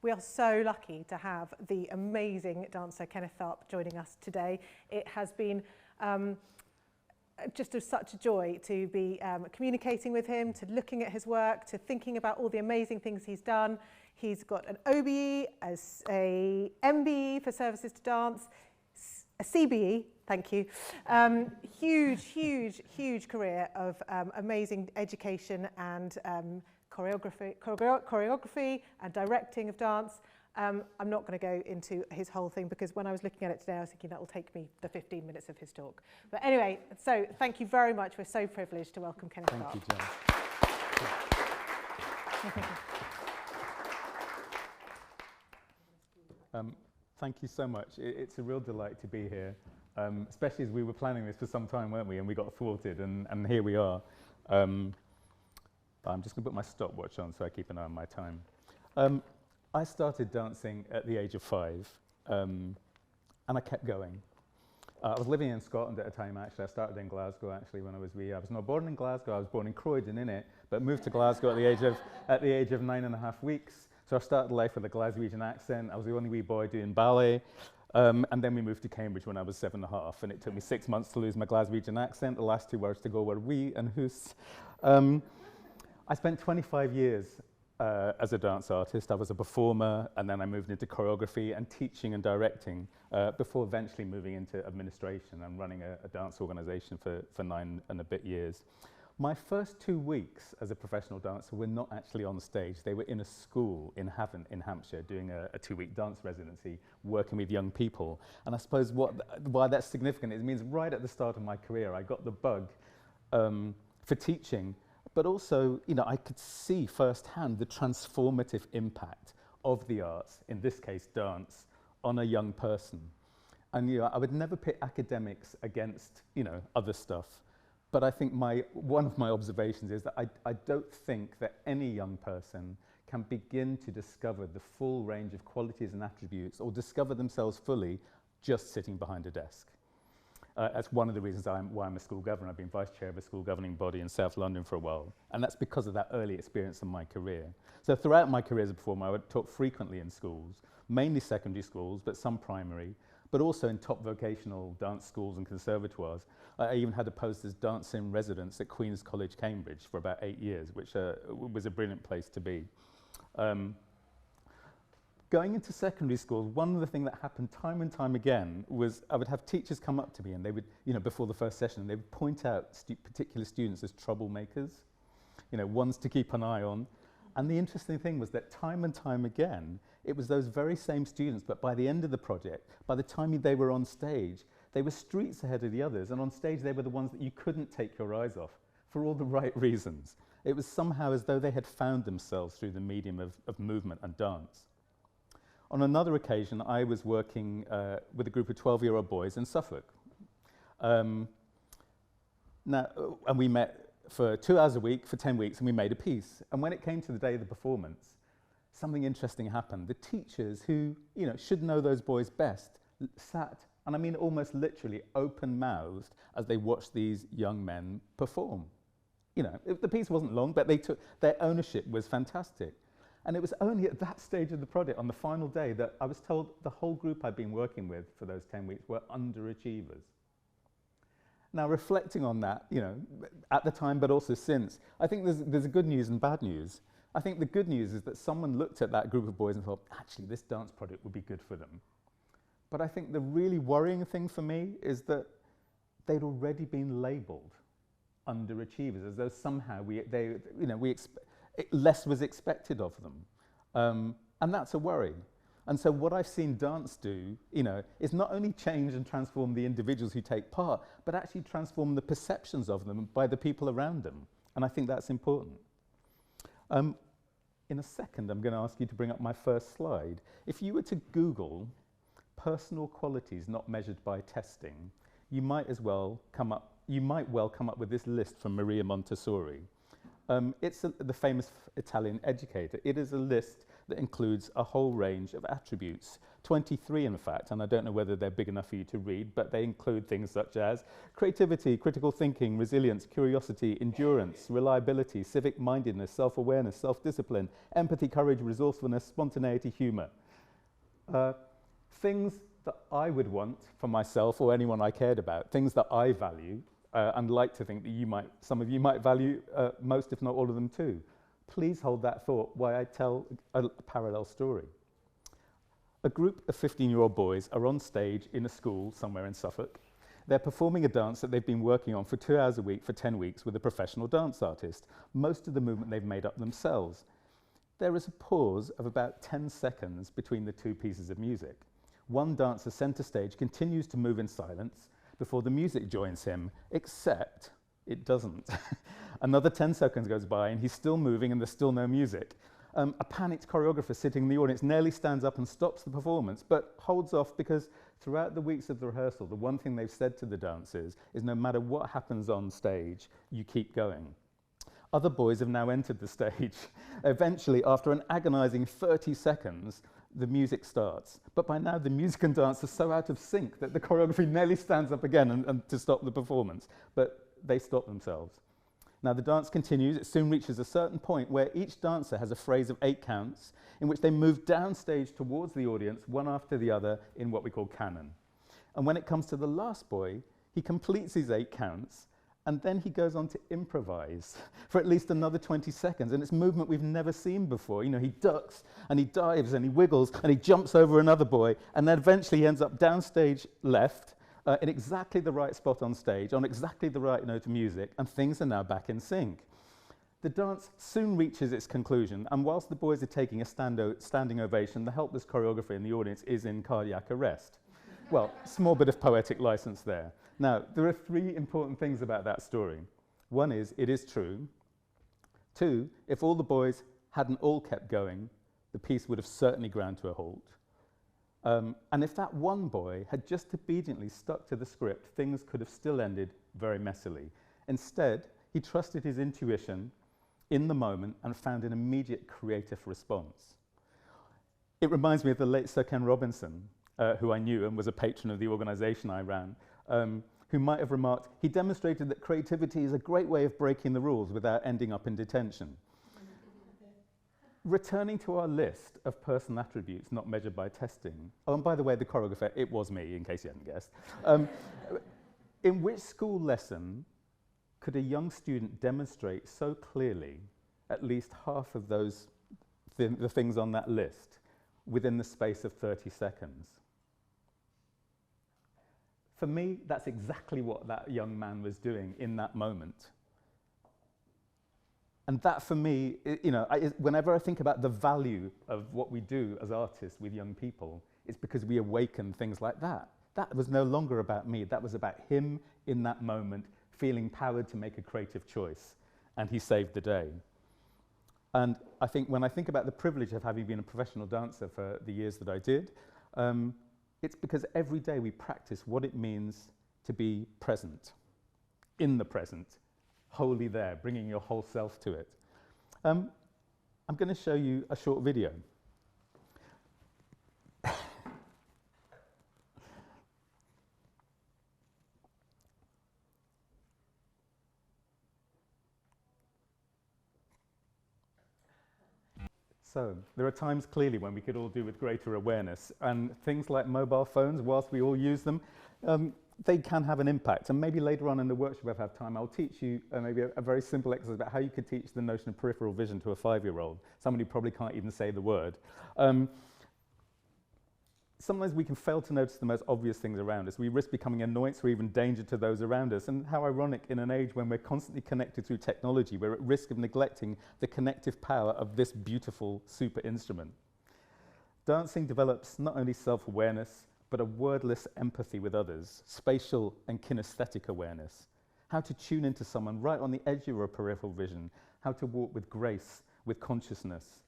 We are so lucky to have the amazing dancer Kenneth Tharp joining us today. It has been just such a joy to be communicating with him, to looking at his work, to thinking about all the amazing things he's done. He's got an OBE, as a MBE for services to dance, a CBE, thank you. Huge career of amazing education and choreography and directing of dance. I'm not going to go into his whole thing because when I was looking at it today, I was thinking that will take me the 15 minutes of his talk. But anyway, so thank you very much. We're so privileged to welcome Kenneth Tharp. Thank you, Jen. Thank you so much. It's a real delight to be here, especially as we were planning this for some time, weren't we? And we got thwarted, and here we are. I'm just going to put my stopwatch on so I keep an eye on my time. I started dancing at the age of 5, and I kept going. I was living in Scotland at the time, actually. I started in Glasgow, actually, when I was wee. I was not born in Glasgow. I was born in Croydon, but moved to Glasgow at the age of 9.5 weeks. So I started life with a Glaswegian accent. I was the only wee boy doing ballet. And then we moved to Cambridge when I was 7.5, and it took me 6 months to lose my Glaswegian accent. The last 2 words to go were "we" and "who's." I spent 25 years as a dance artist. I was a performer, and then I moved into choreography and teaching and directing before eventually moving into administration and running a dance organization for 9 and a bit years. My first 2 weeks as a professional dancer were not actually on stage. They were in a school in Havant in Hampshire doing a 2-week dance residency, working with young people. And I suppose why that's significant is it means right at the start of my career, I got the bug for teaching, but also, I could see firsthand the transformative impact of the arts, in this case dance, on a young person. And I would never pit academics against other stuff. But I think one of my observations is that I don't think that any young person can begin to discover the full range of qualities and attributes or discover themselves fully just sitting behind a desk. That's one of the reasons why I'm a school governor. I've been vice chair of a school governing body in South London for a while. And that's because of that early experience in my career. So throughout my career as a performer, I would talk frequently in schools, mainly secondary schools, but some primary, but also in top vocational dance schools and conservatoires. I even had a post as dance in residence at Queen's College, Cambridge for about 8 years, which was a brilliant place to be. Going into secondary schools, one of the things that happened time and time again was I would have teachers come up to me and they would, before the first session, and they would point out particular students as troublemakers, ones to keep an eye on. And the interesting thing was that time and time again, it was those very same students, but by the end of the project, by the time they were on stage, they were streets ahead of the others, and on stage they were the ones that you couldn't take your eyes off for all the right reasons. It was somehow as though they had found themselves through the medium of movement and dance. On another occasion, I was working with a group of 12-year-old boys in Suffolk. And we met for 2 hours a week for 10 weeks, and we made a piece. And when it came to the day of the performance, something interesting happened. The teachers who, should know those boys best sat, and I mean almost literally open-mouthed as they watched these young men perform. The piece wasn't long, but their ownership was fantastic. And it was only at that stage of the project, on the final day, that I was told the whole group I'd been working with for those 10 weeks were underachievers. Now, reflecting on that, at the time, but also since, I think there's a good news and bad news. I think the good news is that someone looked at that group of boys and thought, actually, this dance project would be good for them. But I think the really worrying thing for me is that they'd already been labelled underachievers, as though somehow less was expected of them. And that's a worry. And so what I've seen dance do, is not only change and transform the individuals who take part, but actually transform the perceptions of them by the people around them. And I think that's important. In a second, I'm going to ask you to bring up my first slide. If you were to Google personal qualities not measured by testing, you might well come up with this list from Maria Montessori. It's the famous Italian educator. It is a list that includes a whole range of attributes, 23 in fact, and I don't know whether they're big enough for you to read, but they include things such as creativity, critical thinking, resilience, curiosity, endurance, reliability, civic mindedness, self-awareness, self-discipline, empathy, courage, resourcefulness, spontaneity, humour. Things that I would want for myself or anyone I cared about, things that I value, and like to think that some of you might value most, if not all of them too. Please hold that thought while I tell a parallel story. A group of 15-year-old boys are on stage in a school somewhere in Suffolk. They're performing a dance that they've been working on for 2 hours a week for 10 weeks with a professional dance artist. Most of the movement they've made up themselves. There is a pause of about 10 seconds between the two pieces of music. One dancer center stage continues to move in silence before the music joins him, except it doesn't. Another 10 seconds goes by and he's still moving and there's still no music. A panicked choreographer sitting in the audience nearly stands up and stops the performance, but holds off because throughout the weeks of the rehearsal, the one thing they've said to the dancers is no matter what happens on stage, you keep going. Other boys have now entered the stage. Eventually, after an agonizing 30 seconds, the music starts. But by now, the music and dance are so out of sync that the choreography nearly stands up again and to stop the performance. But they stop themselves. Now, the dance continues. It soon reaches a certain point where each dancer has a phrase of 8 counts in which they move downstage towards the audience, one after the other, in what we call canon. And when it comes to the last boy, he completes his 8 counts, and then he goes on to improvise for at least another 20 seconds. And it's movement we've never seen before. You know, he ducks, and he dives, and he wiggles, and he jumps over another boy, and then eventually he ends up downstage left, in exactly the right spot on stage, on exactly the right note of music, and things are now back in sync. The dance soon reaches its conclusion, and whilst the boys are taking a standing ovation, the helpless choreographer in the audience is in cardiac arrest. Well, small bit of poetic license there. Now, there are 3 important things about that story. One is, it is true. 2, if all the boys hadn't all kept going, the piece would have certainly ground to a halt. And if that one boy had just obediently stuck to the script, things could have still ended very messily. Instead, he trusted his intuition in the moment and found an immediate creative response. It reminds me of the late Sir Ken Robinson, who I knew and was a patron of the organisation I ran, who might have remarked, he demonstrated that creativity is a great way of breaking the rules without ending up in detention. Returning to our list of personal attributes not measured by testing. Oh, and by the way, the choreographer, it was me, in case you hadn't guessed. In which school lesson could a young student demonstrate so clearly at least half of those the things on that list within the space of 30 seconds? For me, that's exactly what that young man was doing in that moment. And that, for me, whenever I think about the value of what we do as artists with young people, it's because we awaken things like that. That was no longer about me. That was about him in that moment, feeling powered to make a creative choice. And he saved the day. And I think when I think about the privilege of having been a professional dancer for the years that I did, it's because every day we practice what it means to be present, in the present, wholly there, bringing your whole self to it. I'm going to show you a short video. So, there are times clearly when we could all do with greater awareness, and things like mobile phones, whilst we all use them, they can have an impact. And maybe later on in the workshop, if I have time, I'll teach you maybe a very simple exercise about how you could teach the notion of peripheral vision to a 5-year-old, somebody who probably can't even say the word. Sometimes we can fail to notice the most obvious things around us. We risk becoming annoyance or even danger to those around us. And how ironic, in an age when we're constantly connected through technology, we're at risk of neglecting the connective power of this beautiful super instrument. Dancing develops not only self-awareness, but a wordless empathy with others, spatial and kinesthetic awareness, how to tune into someone right on the edge of your peripheral vision, how to walk with grace, with consciousness.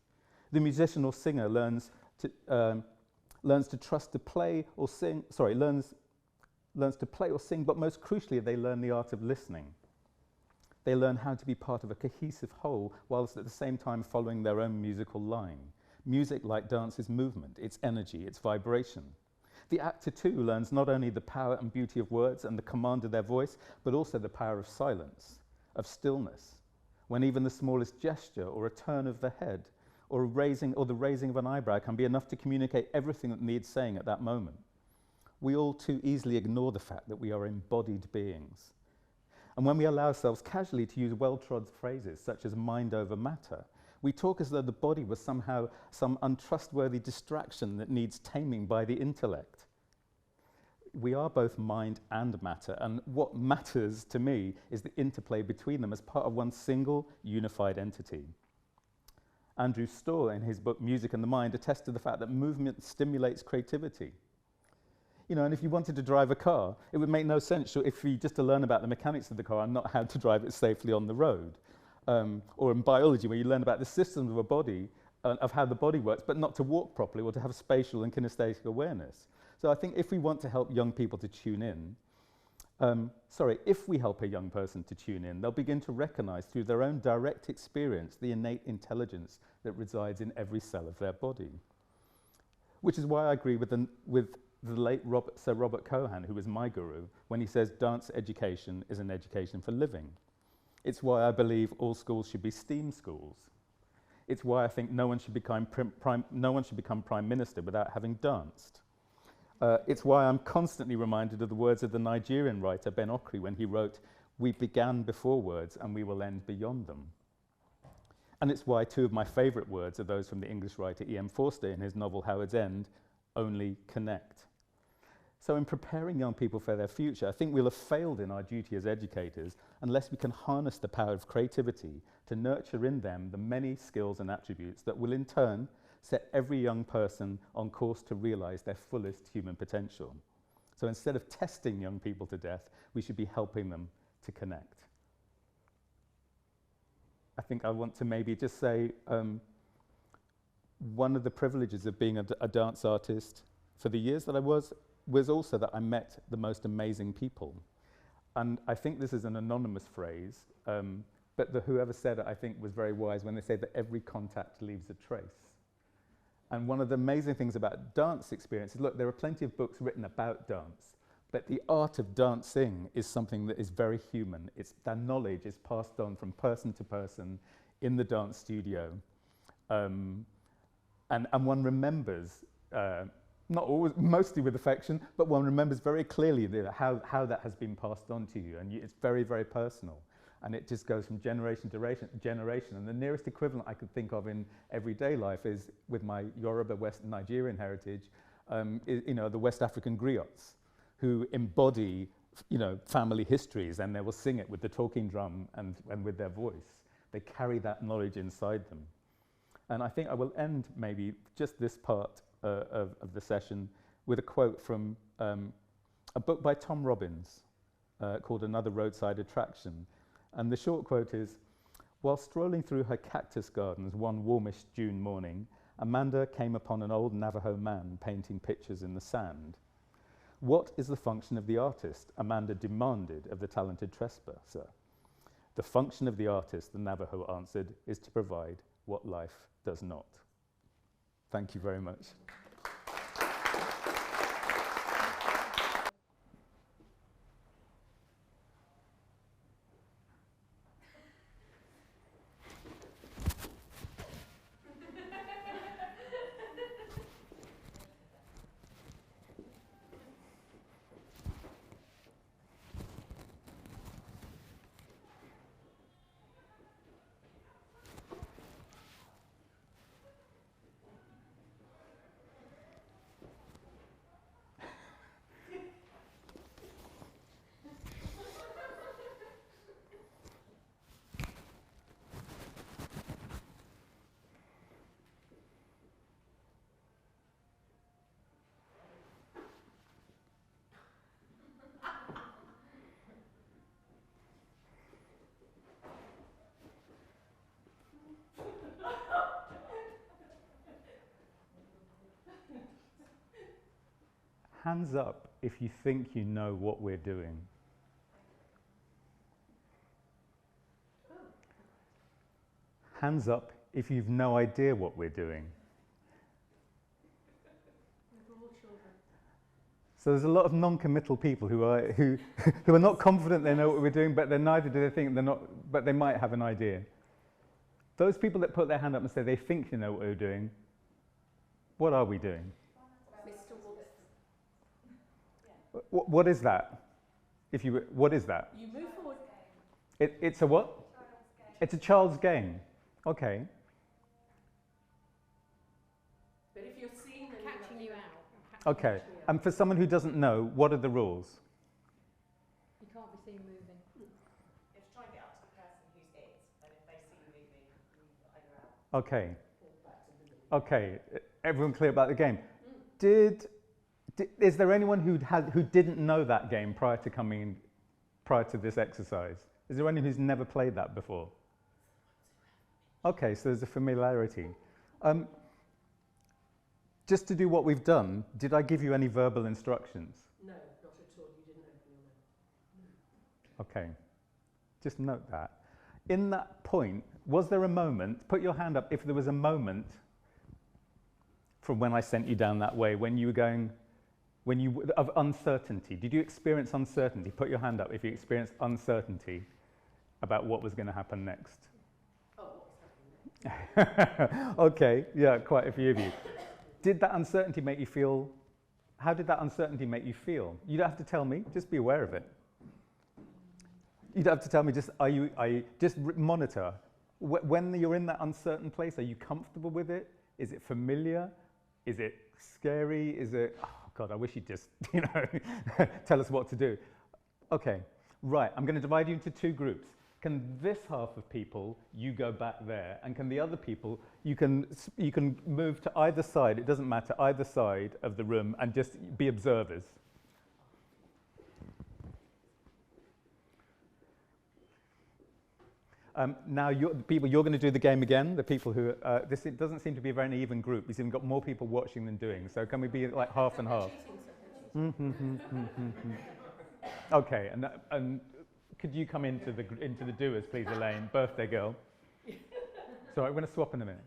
The musician or singer learns to trust to play or sing, learns to play or sing, but most crucially, they learn the art of listening. They learn how to be part of a cohesive whole, whilst at the same time following their own musical line. Music, like dance, is movement, it's energy, it's vibration. The actor too learns not only the power and beauty of words and the command of their voice, but also the power of silence, of stillness, when even the smallest gesture or a turn of the head or the raising of an eyebrow can be enough to communicate everything that needs saying at that moment. We all too easily ignore the fact that we are embodied beings. And when we allow ourselves casually to use well-trod phrases such as mind over matter, we talk as though the body was somehow some untrustworthy distraction that needs taming by the intellect. We are both mind and matter, and what matters to me is the interplay between them as part of one single, unified entity. Andrew Storr, in his book Music and the Mind, attests to the fact that movement stimulates creativity. You know, and if you wanted to drive a car, it would make no sense if you just to learn about the mechanics of the car and not how to drive it safely on the road. Or in biology, where you learn about the systems of a body, of how the body works, but not to walk properly or to have spatial and kinesthetic awareness. So I think if we want to help young people to tune in, if we help a young person to tune in, they'll begin to recognize through their own direct experience the innate intelligence that resides in every cell of their body. Which is why I agree with the late Sir Robert Cohan, who was my guru, when he says dance education is an education for living. It's why I believe all schools should be STEAM schools. It's why I think no one should become prime minister without having danced. It's why I'm constantly reminded of the words of the Nigerian writer Ben Okri when he wrote, "We began before words and we will end beyond them." And it's why two of my favourite words are those from the English writer E.M. Forster in his novel Howard's End, "Only connect." So in preparing young people for their future, I think we'll have failed in our duty as educators unless we can harness the power of creativity to nurture in them the many skills and attributes that will in turn set every young person on course to realise their fullest human potential. So instead of testing young people to death, we should be helping them to connect. I think I want to maybe just say one of the privileges of being a dance artist for the years that I was also that I met the most amazing people. And I think this is an anonymous phrase, but whoever said it, I think, was very wise when they say that every contact leaves a trace. And one of the amazing things about dance experiences, look, there are plenty of books written about dance, but the art of dancing is something that is very human. That knowledge is passed on from person to person in the dance studio. And one remembers, not always, mostly with affection, but one remembers very clearly how that has been passed on to you. And it's very, very personal. And it just goes from generation to generation. And the nearest equivalent I could think of in everyday life is, with my Yoruba West Nigerian heritage, the West African griots, who embody, family histories, and they will sing it with the talking drum and with their voice. They carry that knowledge inside them. And I think I will end maybe just this part of the session with a quote from a book by Tom Robbins called Another Roadside Attraction. And the short quote is, "While strolling through her cactus gardens one warmish June morning, Amanda came upon an old Navajo man painting pictures in the sand. What is the function of the artist? Amanda demanded of the talented trespasser. The function of the artist, the Navajo answered, is to provide what life does not." Thank you very much. Hands up if you think you know what we're doing. Hands up if you've no idea what we're doing. So there's a lot of non-committal people who are who are not confident they know what we're doing, but neither do they think they're not, but they might have an idea. Those people that put their hand up and say they think they know what we're doing, what are we doing? What is that? What is that? You move forward. It's a what? It's a child's game. Okay. But if you're seeing them Catching you out. Okay. And for someone who doesn't know, what are the rules? You can't be seen moving. You have to try and get up to the person who's it, and if they see you moving, move either out. Okay. Okay. Everyone clear about the game? Is there anyone who didn't know that game prior to this exercise? Is there anyone who's never played that before? Okay, so there's a familiarity. Just to do what we've done, did I give you any verbal instructions? No, not at all. You didn't open your mouth. Okay, just note that. In that point, was there a moment, put your hand up if there was a moment from when I sent you down that way, when you were going, of uncertainty. Did you experience uncertainty? Put your hand up if you experienced uncertainty about what was going to happen next. Oh, what was happening next? Okay, yeah, quite a few of you. Did that uncertainty make you feel, how did that uncertainty make you feel? You don't have to tell me, just be aware of it. You don't have to tell me, just monitor. When you're in that uncertain place, are you comfortable with it? Is it familiar? Is it scary? Is it, oh God, I wish you'd just, tell us what to do. Okay, right, I'm going to divide you into two groups. Can this half of people, you go back there, and can the other people, you can move to either side, it doesn't matter, either side of the room, and just be observers. Now, you're going to do the game again. The people who, it doesn't seem to be a very even group. We've even got more people watching than doing. So can we be like half and half? Okay, and could you come into the doers, please, Elaine, birthday girl? So I'm going to swap in a minute.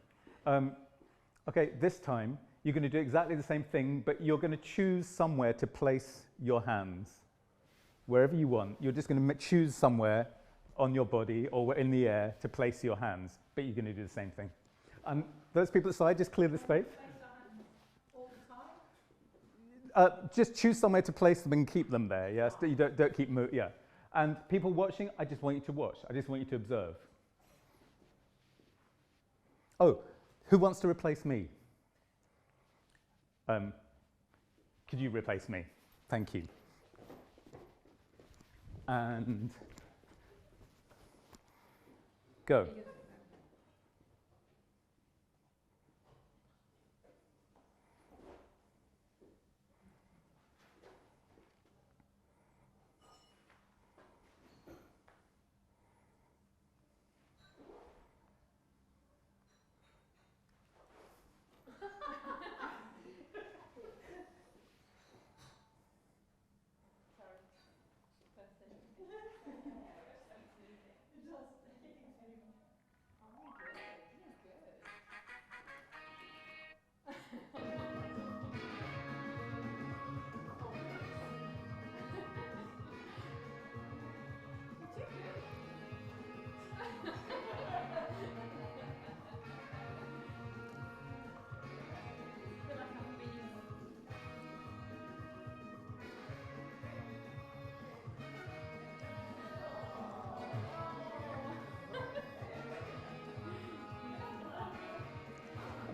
Okay, this time you're going to do exactly the same thing, but you're going to choose somewhere to place your hands, wherever you want. You're just going to choose somewhere on your body or in the air to place your hands, but you're going to do the same thing. Those people aside, just clear the space. All the time? Just choose somewhere to place them and keep them there. Yes, you don't keep moving. Yeah, and people watching, I just want you to watch. I just want you to observe. Oh, who wants to replace me? Could you replace me? Thank you. And go.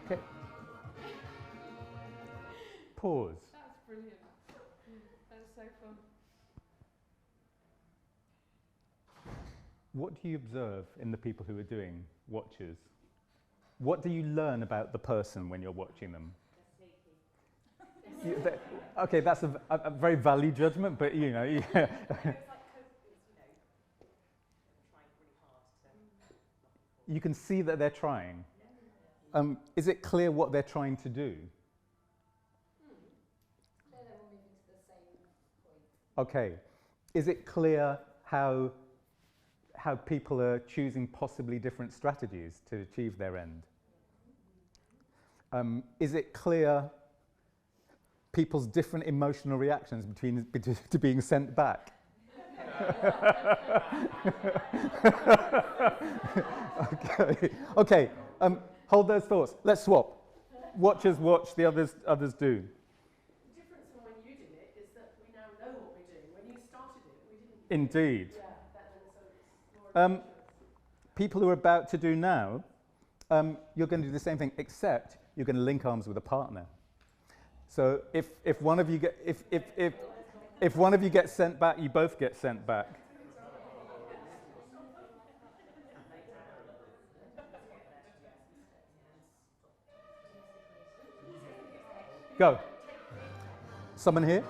Okay. Pause. That's brilliant. That's so fun. What do you observe in the people who are doing watches? What do you learn about the person when you're watching them? Okay, that's a very valid judgment, but you know. Yeah. It's like trying really hard to. You can see that they're trying. Is it clear what they're trying to do? They're all moving to the same point. Okay. Is it clear how people are choosing possibly different strategies to achieve their end? Is it clear people's different emotional reactions to being sent back. Okay. Hold those thoughts. Let's swap. Watchers watch, the others do. The difference from when you did it is that we now know what we're doing. When you started it, we didn't. Indeed. Yeah, so it's more adventurous. People who are about to do now, you're going to do the same thing, except you're going to link arms with a partner. So if one of you if one of you gets sent back, you both get sent back. Go. Someone here?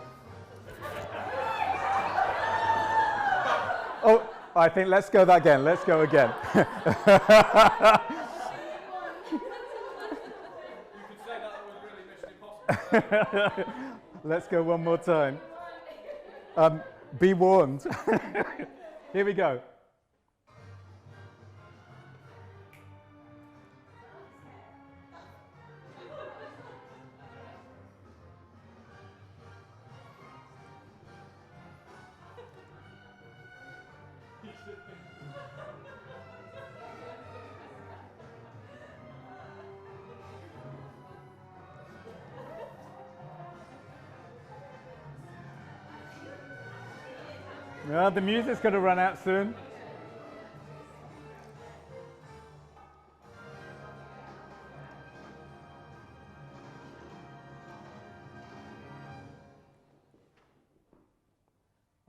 Oh, I think let's go that again. Let's go again. You could say that was really Mission Impossible. Let's go one more time. Be warned. Here we go. Well, the music's going to run out soon.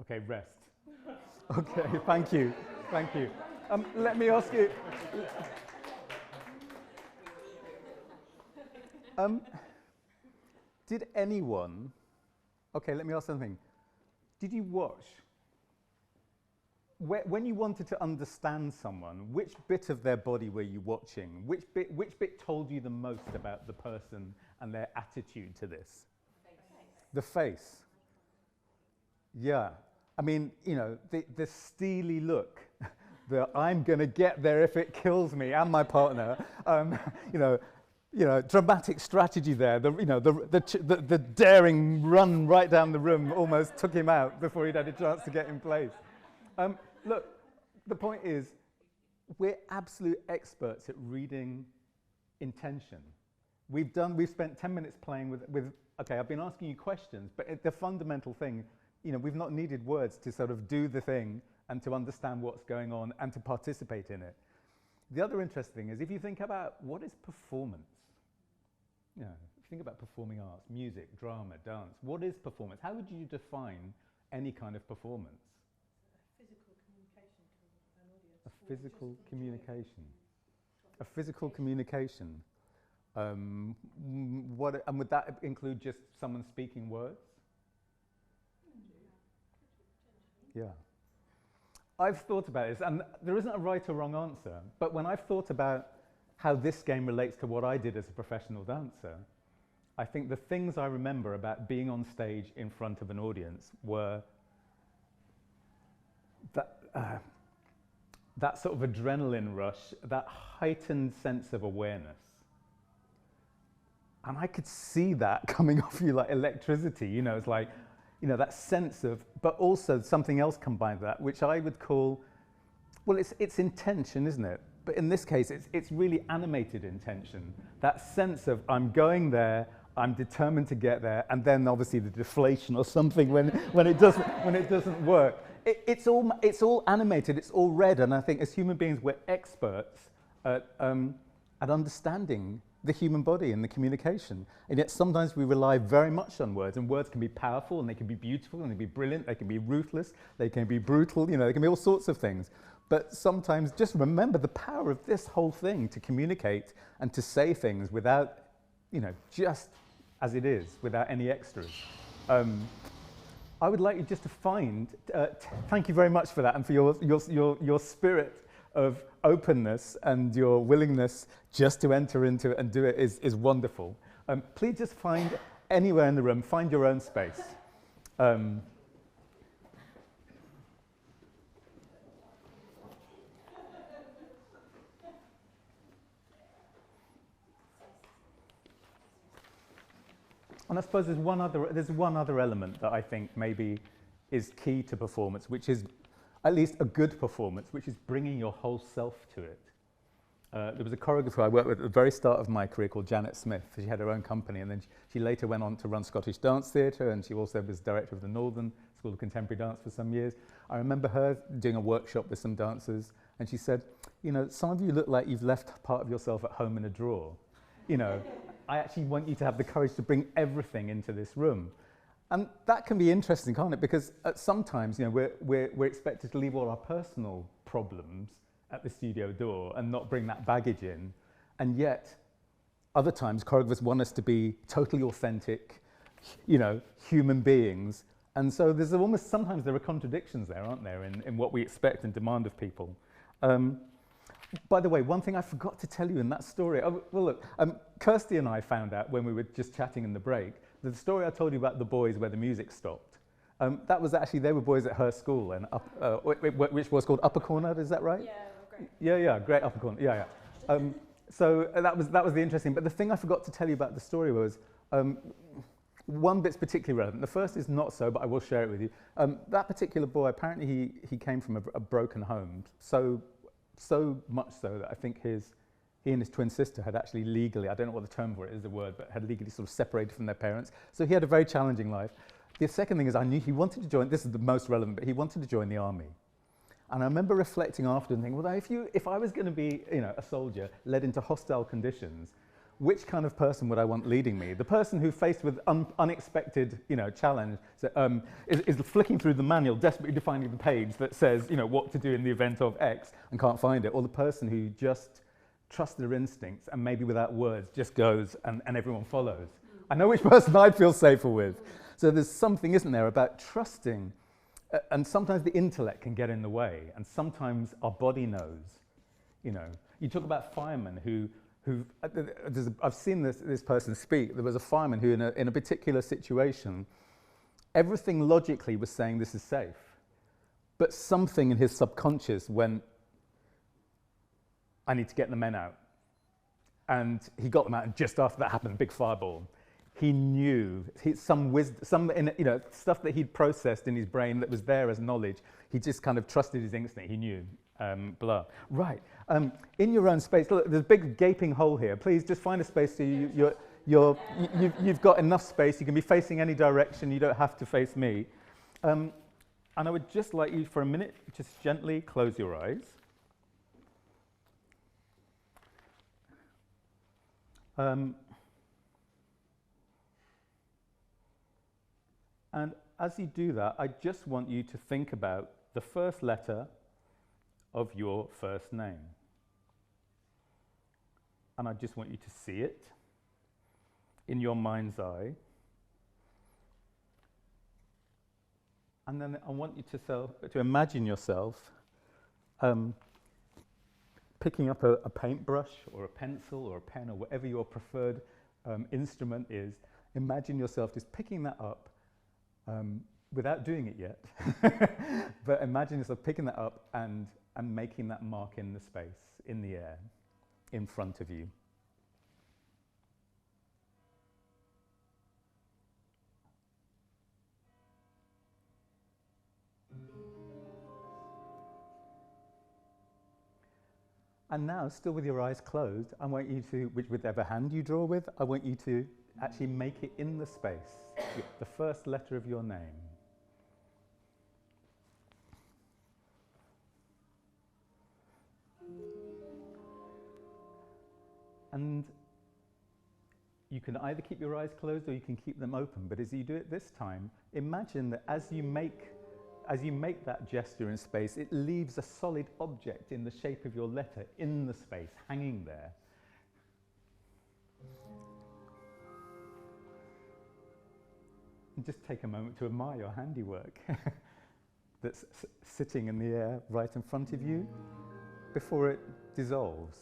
Okay, rest. Okay, thank you. Thank you. Let me ask you. Did anyone... Okay, let me ask something. Did you watch... When you wanted to understand someone, which bit of their body were you watching? Which bit told you the most about the person and their attitude to this? The face. Yeah. I mean, you know, the steely look, the I'm going to get there if it kills me and my partner, you know, dramatic strategy there. The daring run right down the room almost took him out before he'd had a chance to get in place. Look, the point is, we're absolute experts at reading intention. We've spent 10 minutes playing with. Okay, I've been asking you questions, but the fundamental thing, you know, we've not needed words to sort of do the thing and to understand what's going on and to participate in it. The other interesting thing is if you think about what is performance. You know, if you think about performing arts, music, drama, dance, what is performance? How would you define any kind of performance? A physical communication. A physical communication. Would that include just someone speaking words? Yeah. I've thought about this, and there isn't a right or wrong answer, but when I've thought about how this game relates to what I did as a professional dancer, I think the things I remember about being on stage in front of an audience were that sort of adrenaline rush, that heightened sense of awareness. And I could see that coming off you like electricity, you know, it's like, you know, that sense of, but also something else combined with that, which I would call, well, it's intention, isn't it? But in this case, it's really animated intention. That sense of, I'm going there, I'm determined to get there, and then obviously the deflation or something when it doesn't work. It's all animated, it's all red, and I think as human beings we're experts at understanding the human body and the communication. And yet sometimes we rely very much on words, and words can be powerful, and they can be beautiful, and they can be brilliant, they can be ruthless, they can be brutal, you know, they can be all sorts of things. But sometimes just remember the power of this whole thing to communicate and to say things without, you know, just as it is, without any extras. I would like you just to find, thank you very much for that and for your spirit of openness and your willingness just to enter into it and do it is wonderful. Please just find anywhere in the room, find your own space. And I suppose there's one other element that I think maybe is key to performance, which is at least a good performance, which is bringing your whole self to it. There was a choreographer I worked with at the very start of my career called Janet Smith. She had her own company, and then she later went on to run Scottish Dance Theatre, and she also was director of the Northern School of Contemporary Dance for some years. I remember her doing a workshop with some dancers, and she said, you know, some of you look like you've left part of yourself at home in a drawer. You know, I actually want you to have the courage to bring everything into this room. And that can be interesting, can't it? Because sometimes, you know, we're expected to leave all our personal problems at the studio door and not bring that baggage in. And yet, other times, choreographers want us to be totally authentic, you know, human beings. And so there's almost, sometimes there are contradictions there, aren't there, in what we expect and demand of people. By the way, one thing I forgot to tell you in that story, well look, Kirsty and I found out when we were just chatting in the break, that the story I told you about the boys where the music stopped, that was actually, they were boys at her school, and which was called Upper Corner, is that right? Yeah, great. Yeah, great Upper Corner, yeah. So that was the interesting, but the thing I forgot to tell you about the story was, one bit's particularly relevant. The first is not so, but I will share it with you. That particular boy, apparently he came from a broken home, so much so that I think he and his twin sister had actually legally, I don't know what the term for it is, the word, but had legally sort of separated from their parents. So he had a very challenging life. The second thing is I knew he wanted to join, this is the most relevant, but he wanted to join the army. And I remember reflecting after and thinking, well, if I was going to be, you know, a soldier led into hostile conditions, which kind of person would I want leading me? The person who, faced with unexpected, you know, challenge, is flicking through the manual, desperately defining the page that says, you know, what to do in the event of X and can't find it, or the person who just trusts their instincts and maybe without words just goes and everyone follows. I know which person I'd feel safer with. So there's something, isn't there, about trusting, and sometimes the intellect can get in the way, and sometimes our body knows. You know, you talk about firemen who I've seen this person speak. There was a fireman who, in a particular situation, everything logically was saying this is safe, but something in his subconscious went, I need to get the men out. And he got them out, and just after that happened, a big fireball. He knew some wisdom, you know, stuff that he'd processed in his brain that was there as knowledge. He just kind of trusted his instinct. He knew. Blah. Right. In your own space, look, there's a big gaping hole here. Please just find a space so you've got enough space. You can be facing any direction. You don't have to face me. And I would just like you for a minute, just gently close your eyes. And as you do that, I just want you to think about the first letter of your first name. And I just want you to see it in your mind's eye. And then I want you to imagine yourself picking up a paintbrush or a pencil or a pen or whatever your preferred instrument is. Imagine yourself just picking that up without doing it yet. But imagine yourself picking that up and making that mark in the space, in the air, in front of you. And now, still with your eyes closed, I want you to, whichever hand you draw with, I want you to actually make it in the space, the first letter of your name. And you can either keep your eyes closed or you can keep them open, but as you do it this time, imagine that as you make that gesture in space, it leaves a solid object in the shape of your letter in the space, hanging there. And just take a moment to admire your handiwork that's sitting in the air right in front of you before it dissolves.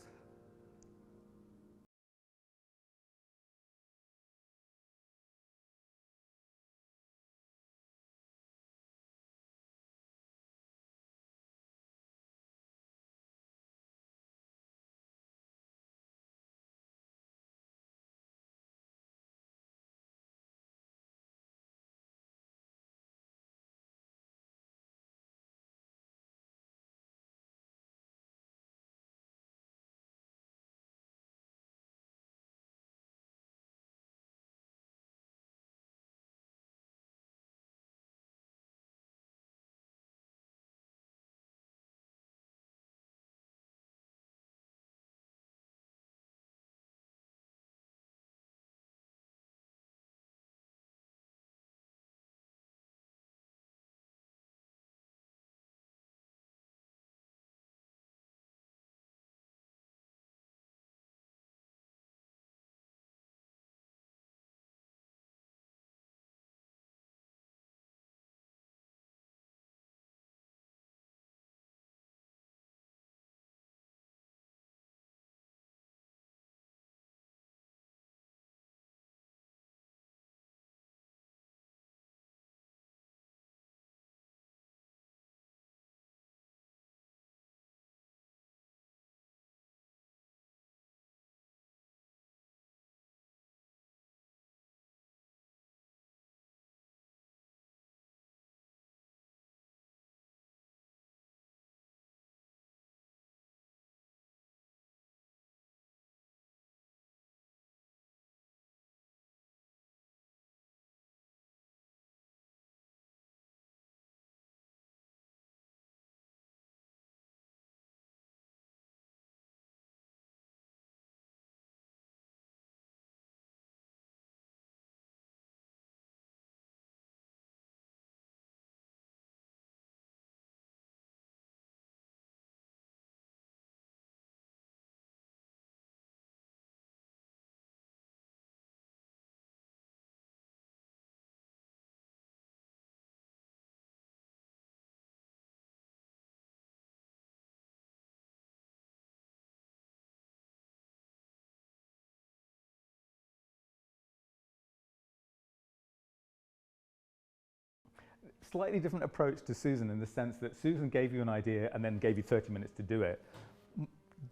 slightly different approach to Susan in the sense that Susan gave you an idea and then gave you 30 minutes to do it.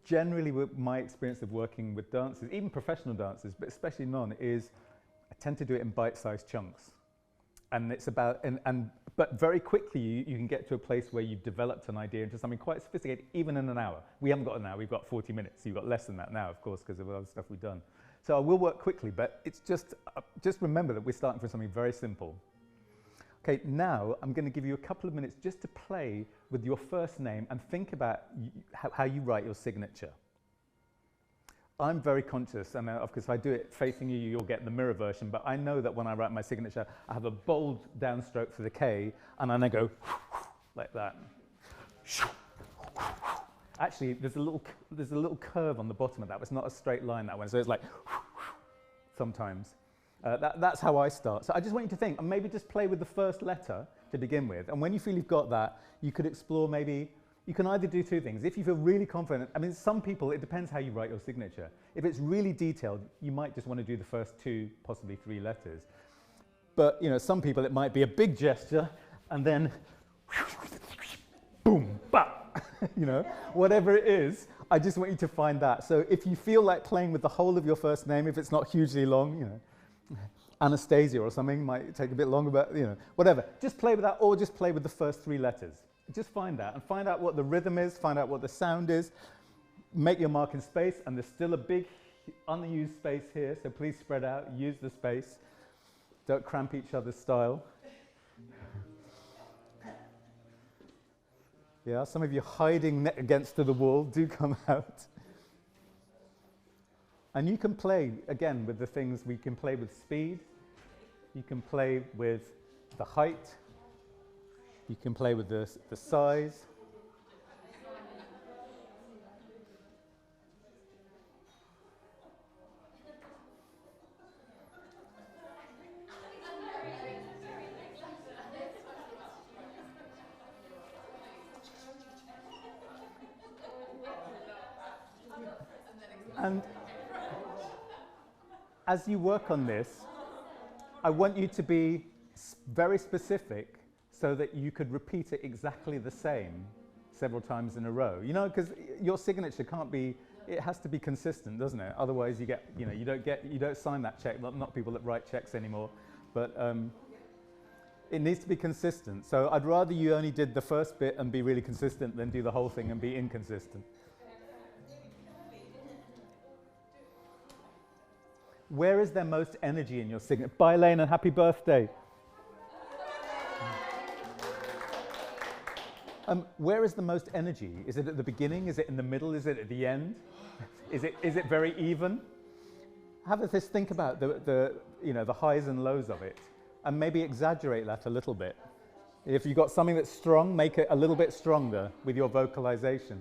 Generally, with my experience of working with dancers, even professional dancers, but especially non, is I tend to do it in bite-sized chunks. And it's about, but very quickly you can get to a place where you've developed an idea into something quite sophisticated, even in an hour. We haven't got an hour, we've got 40 minutes. So you've got less than that now, of course, because of all the stuff we've done. So I will work quickly, but it's just remember that we're starting from something very simple. Okay, now I'm going to give you a couple of minutes just to play with your first name and think about how you write your signature. I'm very conscious, and of course if I do it facing you, you'll get the mirror version, but I know that when I write my signature, I have a bold downstroke for the K, and then I go like that. Actually, there's a little curve on the bottom of that. It's not a straight line, that one, so it's like sometimes. That's how I start. So I just want you to think, and maybe just play with the first letter to begin with. And when you feel you've got that, you could explore maybe, you can either do two things. If you feel really confident, I mean, some people, it depends how you write your signature. If it's really detailed, you might just want to do the first two, possibly three letters. But, you know, some people, it might be a big gesture, and then boom, bap, you know, whatever it is. I just want you to find that. So if you feel like playing with the whole of your first name, if it's not hugely long, you know, Anastasia or something might take a bit longer, but, you know, whatever. Just play with that, or just play with the first three letters. Just find that, and find out what the rhythm is, find out what the sound is, make your mark in space, and there's still a big unused space here, so please spread out, use the space. Don't cramp each other's style. Yeah, some of you hiding against the wall, do come out. And you can play, again, with the things, we can play with speed, you can play with the height, you can play with the size. And as you work on this, I want you to be very specific so that you could repeat it exactly the same several times in a row. You know, because your signature can't be, it has to be consistent, doesn't it? Otherwise you get, you know, you don't sign that check, not people that write checks anymore, but it needs to be consistent. So I'd rather you only did the first bit and be really consistent than do the whole thing and be inconsistent. Where is there most energy in your signature? Bye, Lane, and happy birthday. Where is the most energy? Is it at the beginning? Is it in the middle? Is it at the end? Is it very even? Have this think about the highs and lows of it, and maybe exaggerate that a little bit. If you've got something that's strong, make it a little bit stronger with your vocalization.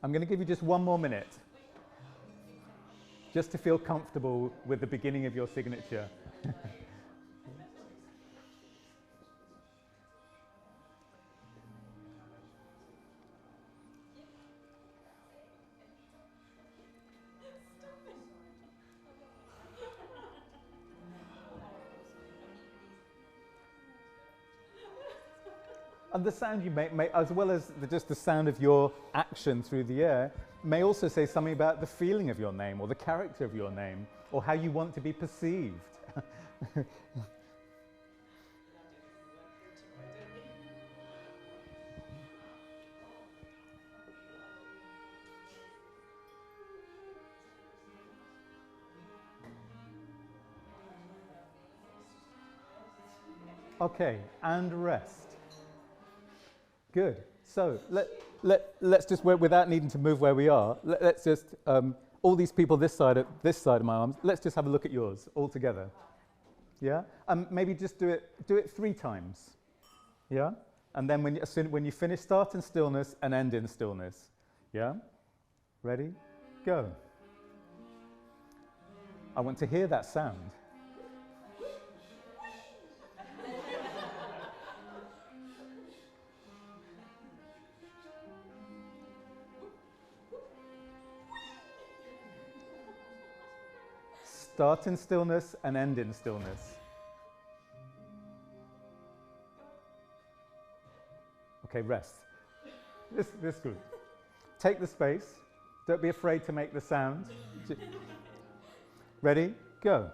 I'm going to give you just one more minute, just to feel comfortable with the beginning of your signature. And the sound you make, as well as just the sound of your action through the air, may also say something about the feeling of your name, or the character of your name, or how you want to be perceived. Okay, and rest. Good. So let's just work without needing to move where we are. Let's just all these people this side of my arms. Let's just have a look at yours all together. Yeah. Maybe just do it 3 times. Yeah. And then when you finish, start in stillness and end in stillness. Yeah. Ready? Go. I want to hear that sound. Start in stillness and end in stillness. Okay, rest. This group. Take the space. Don't be afraid to make the sound. Ready? Go.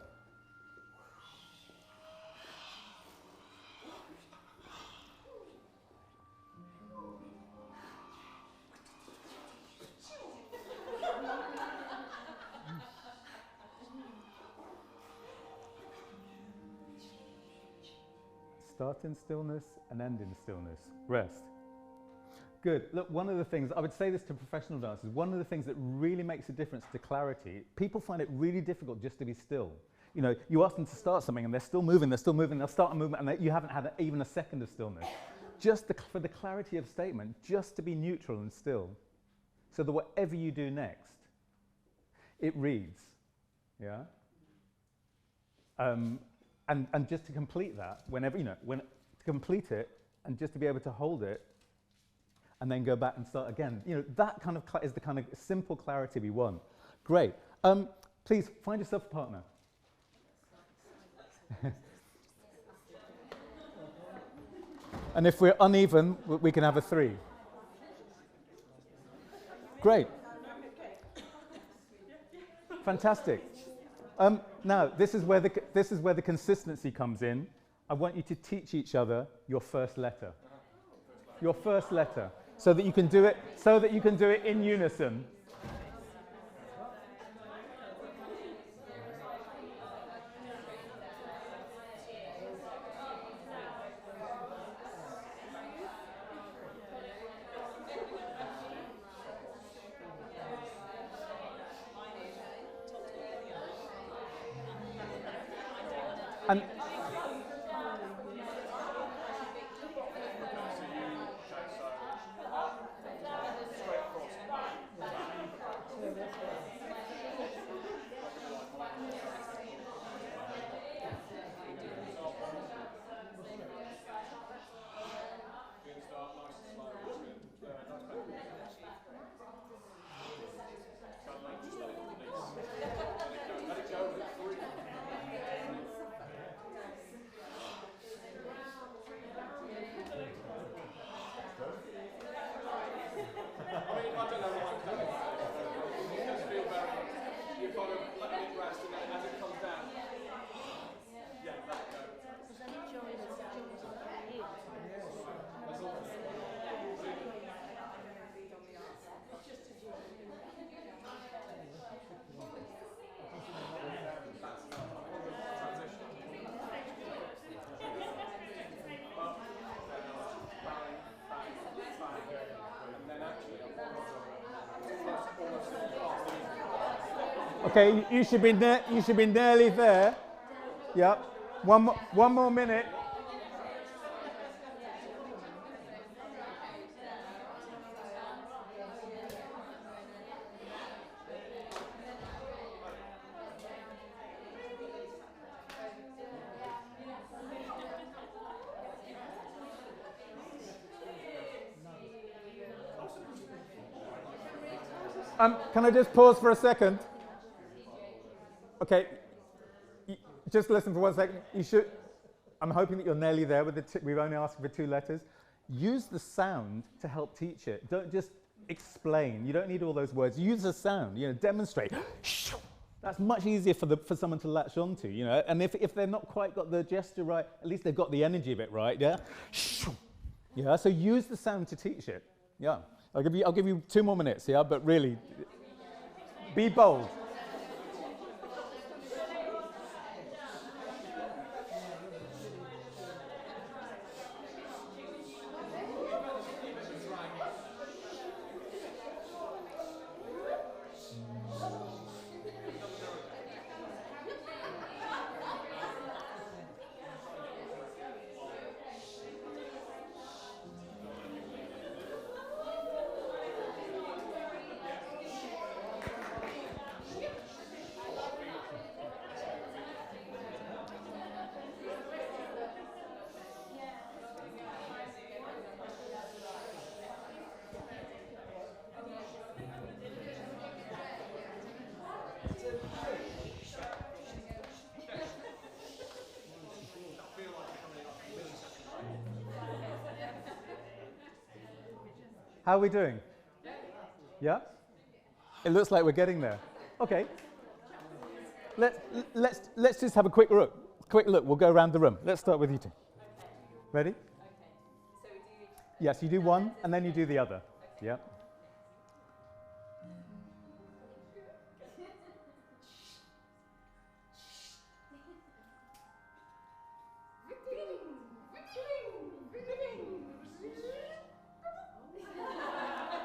Start in stillness and end in stillness. Rest. Good. Look, one of the things, I would say this to professional dancers, one of the things that really makes a difference to clarity, people find it really difficult just to be still. You know, you ask them to start something and they're still moving, they'll start a movement and you haven't had even a second of stillness. Just for the clarity of statement, just to be neutral and still. So that whatever you do next, it reads. Yeah? And just to complete that, to complete it and just to be able to hold it and then go back and start again. You know, that kind of is the kind of simple clarity we want. Great. Please find yourself a partner. And if we're uneven, we can have a 3. Great. Fantastic. Now, this is where the consistency comes in. I want you to teach each other your first letter. Your first letter, so that you can do it in unison. And okay, you should be nearly there. Yep. One more minute. Can I just pause for a second? Okay, just listen for 1 second. I'm hoping that you're nearly there with we've only asked for 2 letters. Use the sound to help teach it. Don't just explain. You don't need all those words. Use the sound, demonstrate. That's much easier for someone to latch onto, And if they've not quite got the gesture right, at least they've got the energy bit right, yeah? Yeah, so use the sound to teach it. Yeah. I'll give you 2 more minutes, yeah? But really, be bold. How are we doing? Yeah? It looks like we're getting there. Okay. Let's just have a quick look. We'll go around the room. Let's start with you two. Ready? Okay. So we do. Yes, you do one, and then you do the other. Okay. Yeah.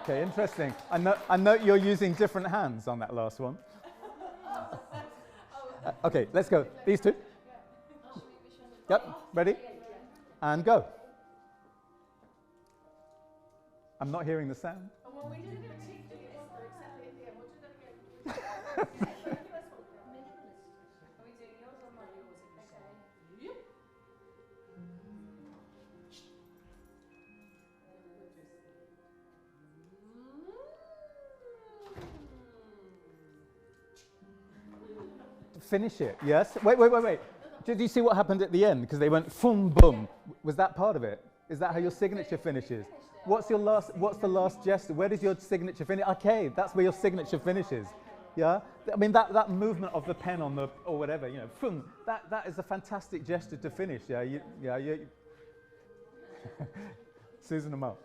Okay, interesting. I know you're using different hands on that last one. Okay, let's go. These two. Yep, ready? And go. I'm not hearing the sound. Well, we did it exactly at the end. We'll do that again. Are we doing yours or mine? Okay. Finish it, yes? Wait. Did you see what happened at the end? Because they went boom, boom. Was that part of it? Is that how your signature finishes? What's the last gesture? Where does your signature finish? Okay, that's where your signature finishes. Yeah? I mean, that movement of the pen on the, or whatever, you know, boom, that is a fantastic gesture to finish. Yeah, you Susan them up.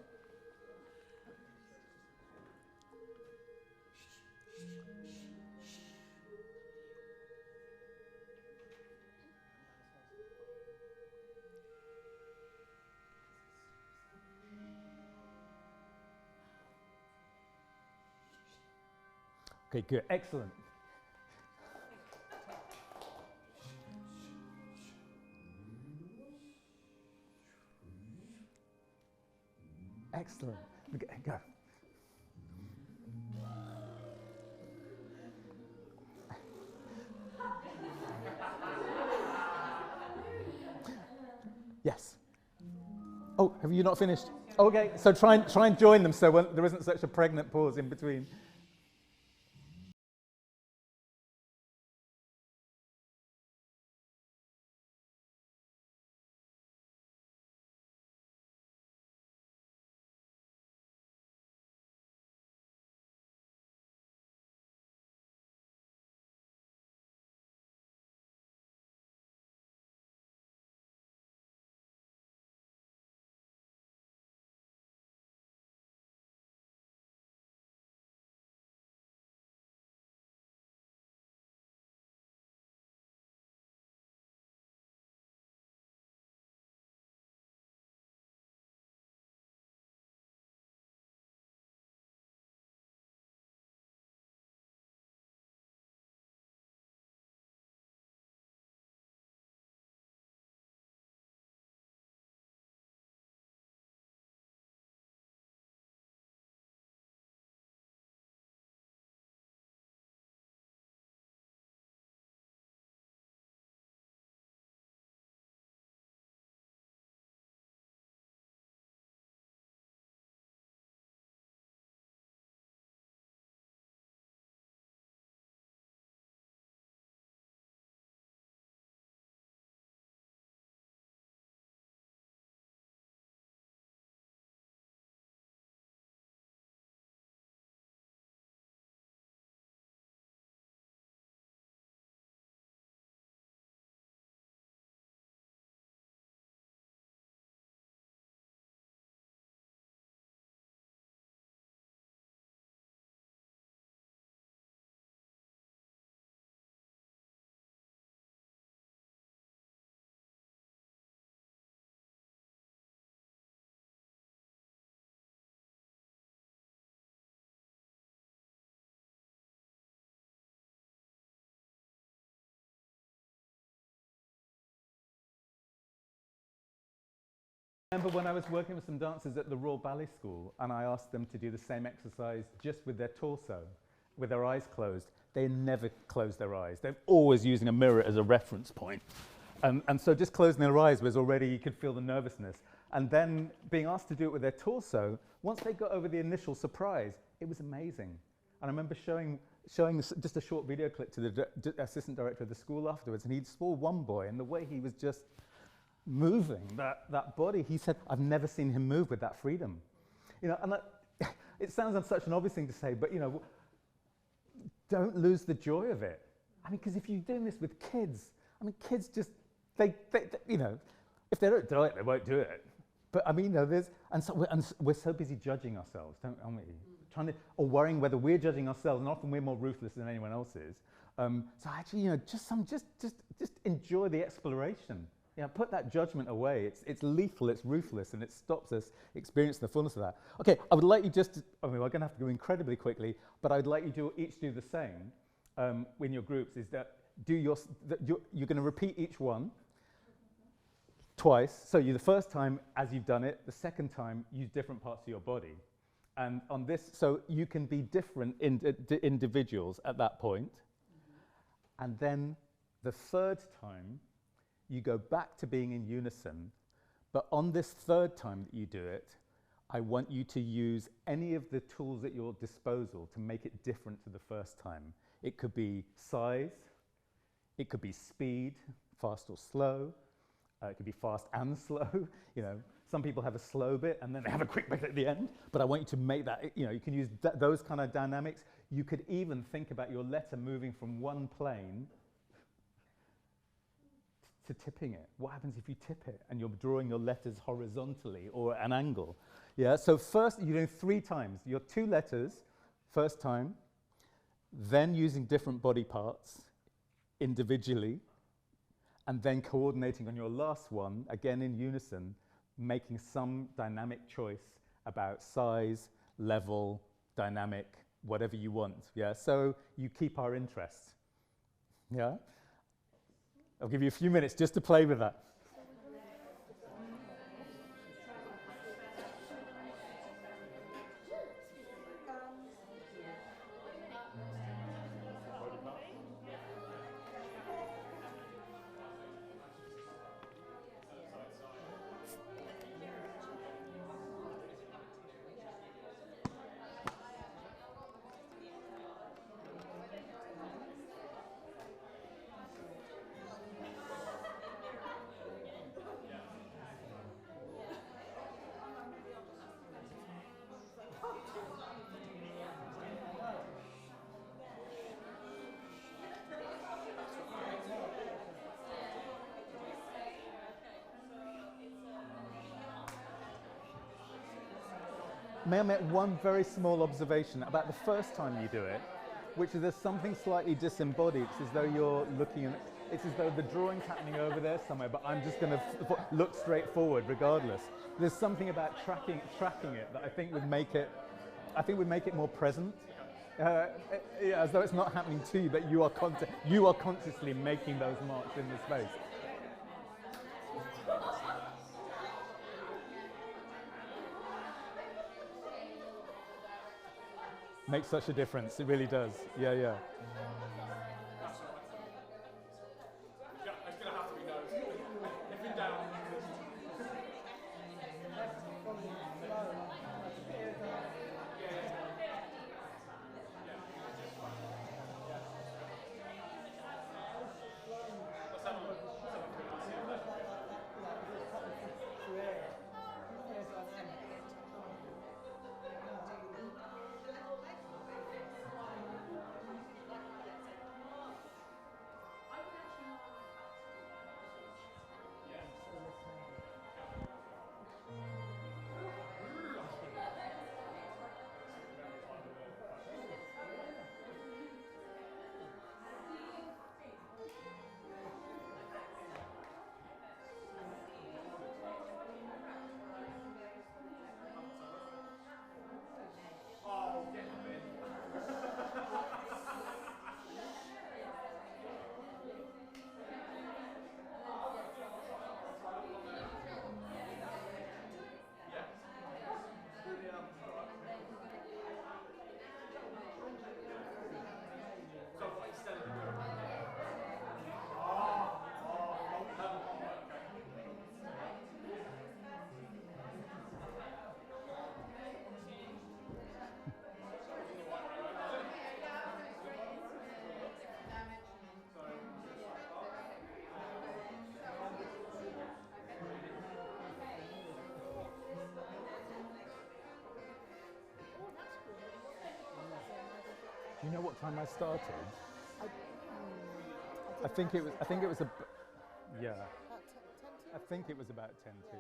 Okay, good, excellent. Excellent. Okay, go. Yes. Oh, have you not finished? Okay, so try and join them so there isn't such a pregnant pause in between. I remember when I was working with some dancers at the Royal Ballet School and I asked them to do the same exercise just with their torso, with their eyes closed. They never closed their eyes. They're always using a mirror as a reference point. And so just closing their eyes was already, you could feel the nervousness. And then being asked to do it with their torso, once they got over the initial surprise, it was amazing. And I remember showing this, just a short video clip to the assistant director of the school afterwards, and he saw one boy, and the way he was just moving that body, he said, I've never seen him move with that freedom. You know, and it sounds like such an obvious thing to say, but, you know, don't lose the joy of it. I mean, because if you're doing this with kids, I mean, kids just, they you know, if they don't do it, they won't do it. But I mean, you know, we're so busy judging ourselves, aren't we? Trying to, or worrying whether we're judging ourselves, and often we're more ruthless than anyone else is. So actually, you know, just enjoy the exploration. You know, put that judgment away. It's lethal, it's ruthless, and it stops us experiencing the fullness of that. Okay, I would like you I mean, we're going to have to go incredibly quickly, but I'd like you to each do the same in your groups. Is that you're going to repeat each one twice. So the first time, as you've done it, the second time, use different parts of your body. And on this, so you can be different individuals at that point. And then the third time, you go back to being in unison. But on this third time that you do it, I want you to use any of the tools at your disposal to make it different to the first time. It could be size, it could be speed, fast or slow. It could be fast and slow. You know, some people have a slow bit and then they have a quick bit at the end. But I want you to make that, you know, you can use those kind of dynamics. You could even think about your letter moving from one plane to tipping it. What happens if you tip it and you're drawing your letters horizontally or at an angle? Yeah, so first you're doing 3 times. Your 2 letters, first time, then using different body parts individually, and then coordinating on your last one, again in unison, making some dynamic choice about size, level, dynamic, whatever you want. Yeah, so you keep our interest. Yeah? I'll give you a few minutes just to play with that. May I make one very small observation about the first time you do it, which is there's something slightly disembodied. It's as though you're looking, it's as though the drawing's happening over there somewhere, but I'm just going to look straight forward regardless. There's something about tracking it that I think would make it more present. Yeah, as though it's not happening to you, but you are consciously making those marks in the space. Makes such a difference. It really does. Yeah, yeah. It's going to have to be notes. If in doubt. Do you know what time I started? I didn't think it was. I think it was a. Yeah. About 10 to? I think it was about 10 to.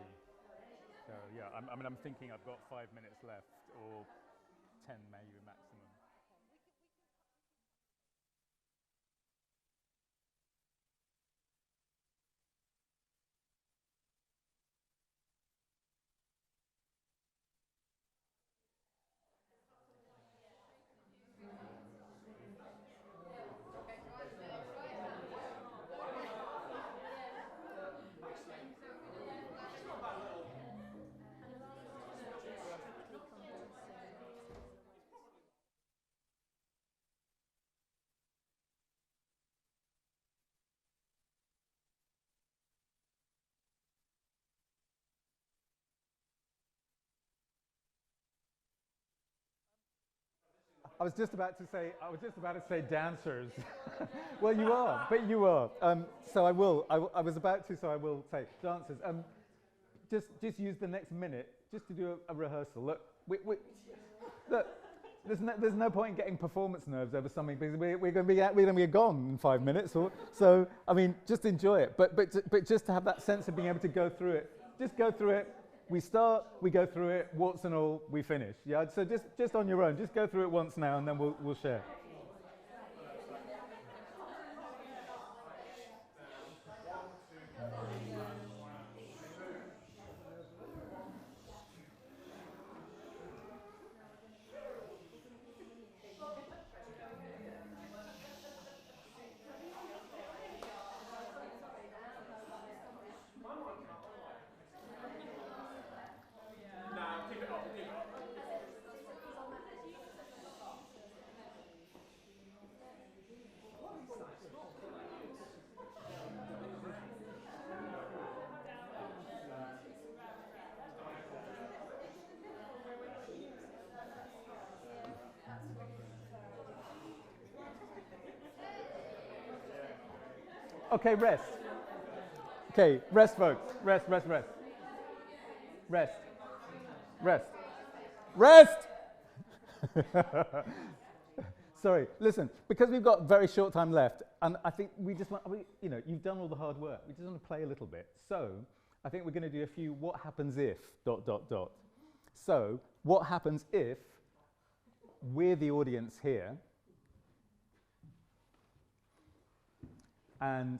So yeah, I mean, I'm thinking I've got 5 minutes left, or 10 maybe maximum. I was just about to say dancers. Well, you are, but you are. So I will. I was about to, so I will say dancers. Just use the next minute just to do a rehearsal. Look, look. There's no point in getting performance nerves over something because we're going to be gone in 5 minutes. So I mean, just enjoy it. But just to have that sense of being able to go through it. Just go through it. We start, we go through it, warts and all, we finish. Yeah. So just on your own, just go through it once now, and then we'll share. Nah, keep it up, keep it up. Okay, rest. Okay, rest, folks. Rest, rest, rest. Rest. Rest. Rest! Sorry, listen, because we've got very short time left, and I think we just want, you've done all the hard work. We just want to play a little bit. So, I think we're going to do a few what happens if, ... So, what happens if we're the audience here, and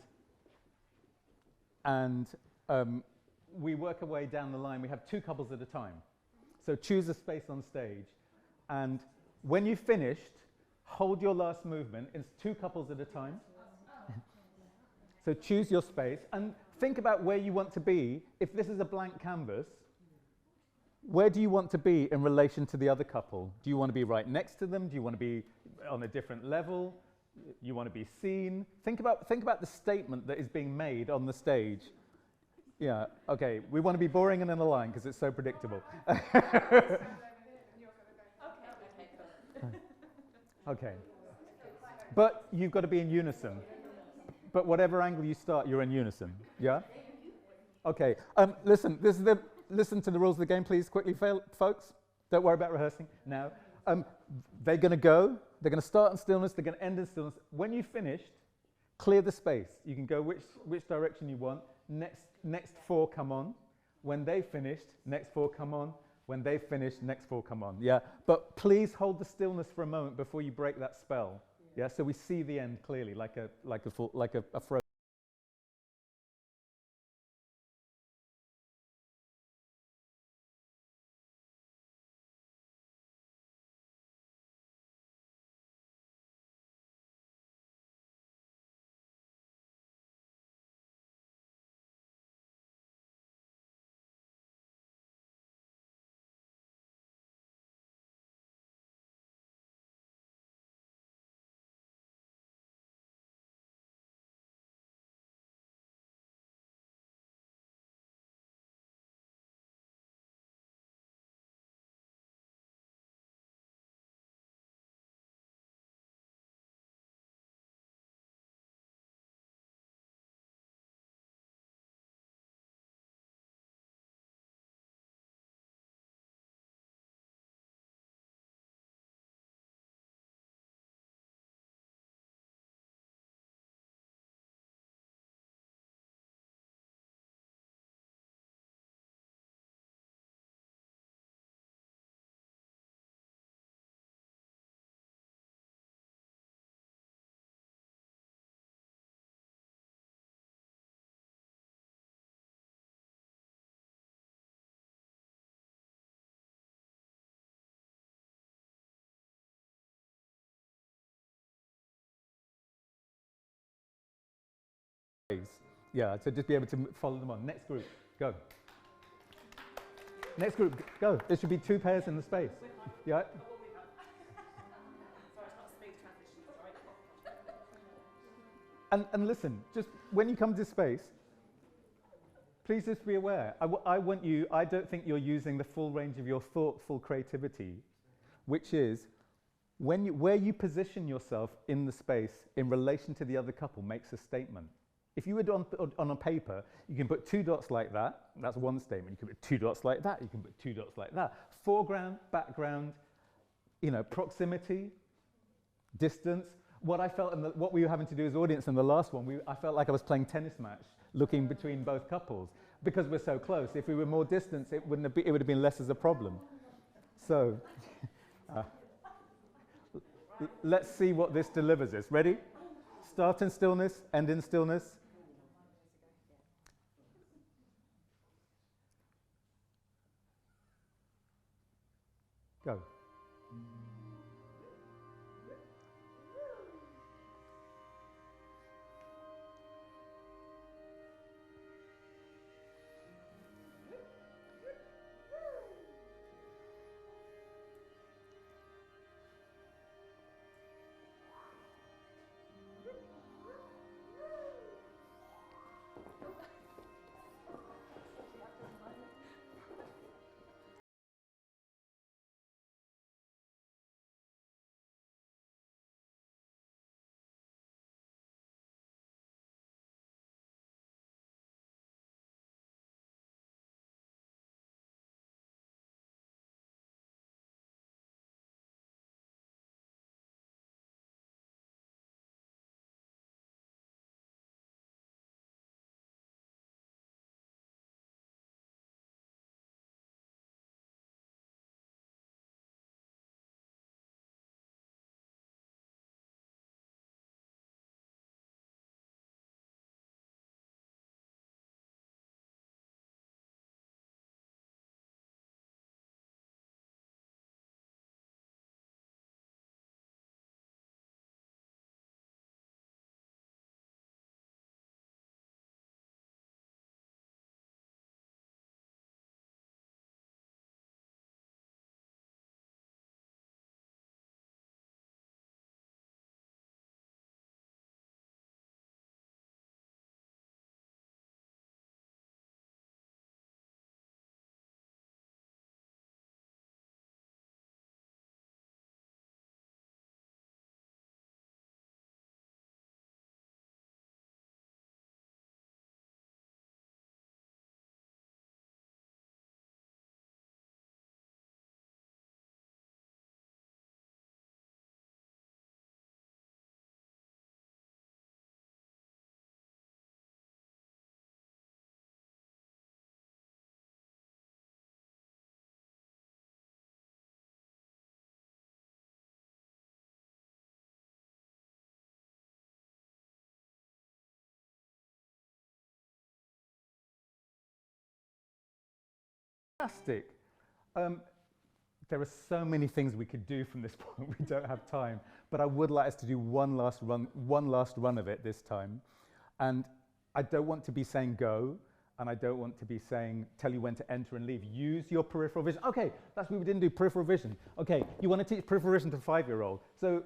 we work our way down the line. We have 2 couples at a time. So choose a space on stage, and when you've finished, hold your last movement. It's 2 couples at a time. So choose your space, and think about where you want to be. If this is a blank canvas, where do you want to be in relation to the other couple? Do you want to be right next to them? Do you want to be on a different level? You want to be seen? Think about the statement that is being made on the stage. Yeah, okay, we want to be boring and in a line because it's so predictable. Okay. But you've got to be in unison. But whatever angle you start, you're in unison. Yeah? Okay. Listen to the rules of the game, please, quickly, folks. Don't worry about rehearsing now. They're going to go. They're going to start in stillness. They're going to end in stillness. When you've finished, clear the space. You can go which direction you want. Next 4 come on. When they've finished, next 4 come on. When they've finished, next 4 come on. Yeah. But please hold the stillness for a moment before you break that spell. Yeah. So we see the end clearly, like a frozen. Yeah, so just be able to follow them on. Next group, go. Next group, go. There should be 2 pairs in the space. Yeah. Sorry, it's not a smooth transition, sorry. And listen, just when you come to space, please just be aware. I want you, I don't think you're using the full range of your thoughtful creativity, which is where you position yourself in the space in relation to the other couple makes a statement. If you were on a paper, you can put 2 dots like that. That's one statement. You can put 2 dots like that. You can put 2 dots like that. Foreground, background, proximity, distance. What I felt, what we were having to do as audience in the last one, I felt like I was playing tennis match, looking between both couples, because we're so close. If we were more distant, it would have been less as a problem. So, let's see what this delivers us. Ready? Start in stillness, end in stillness. Go. Fantastic. There are so many things we could do from this point. We don't have time, but I would like us to do one last run of it this time. And I don't want to be saying go, and I don't want to be saying tell you when to enter and leave. Use your peripheral vision. Okay, that's what we didn't do. Peripheral vision. Okay, you want to teach peripheral vision to a 5-year-old. So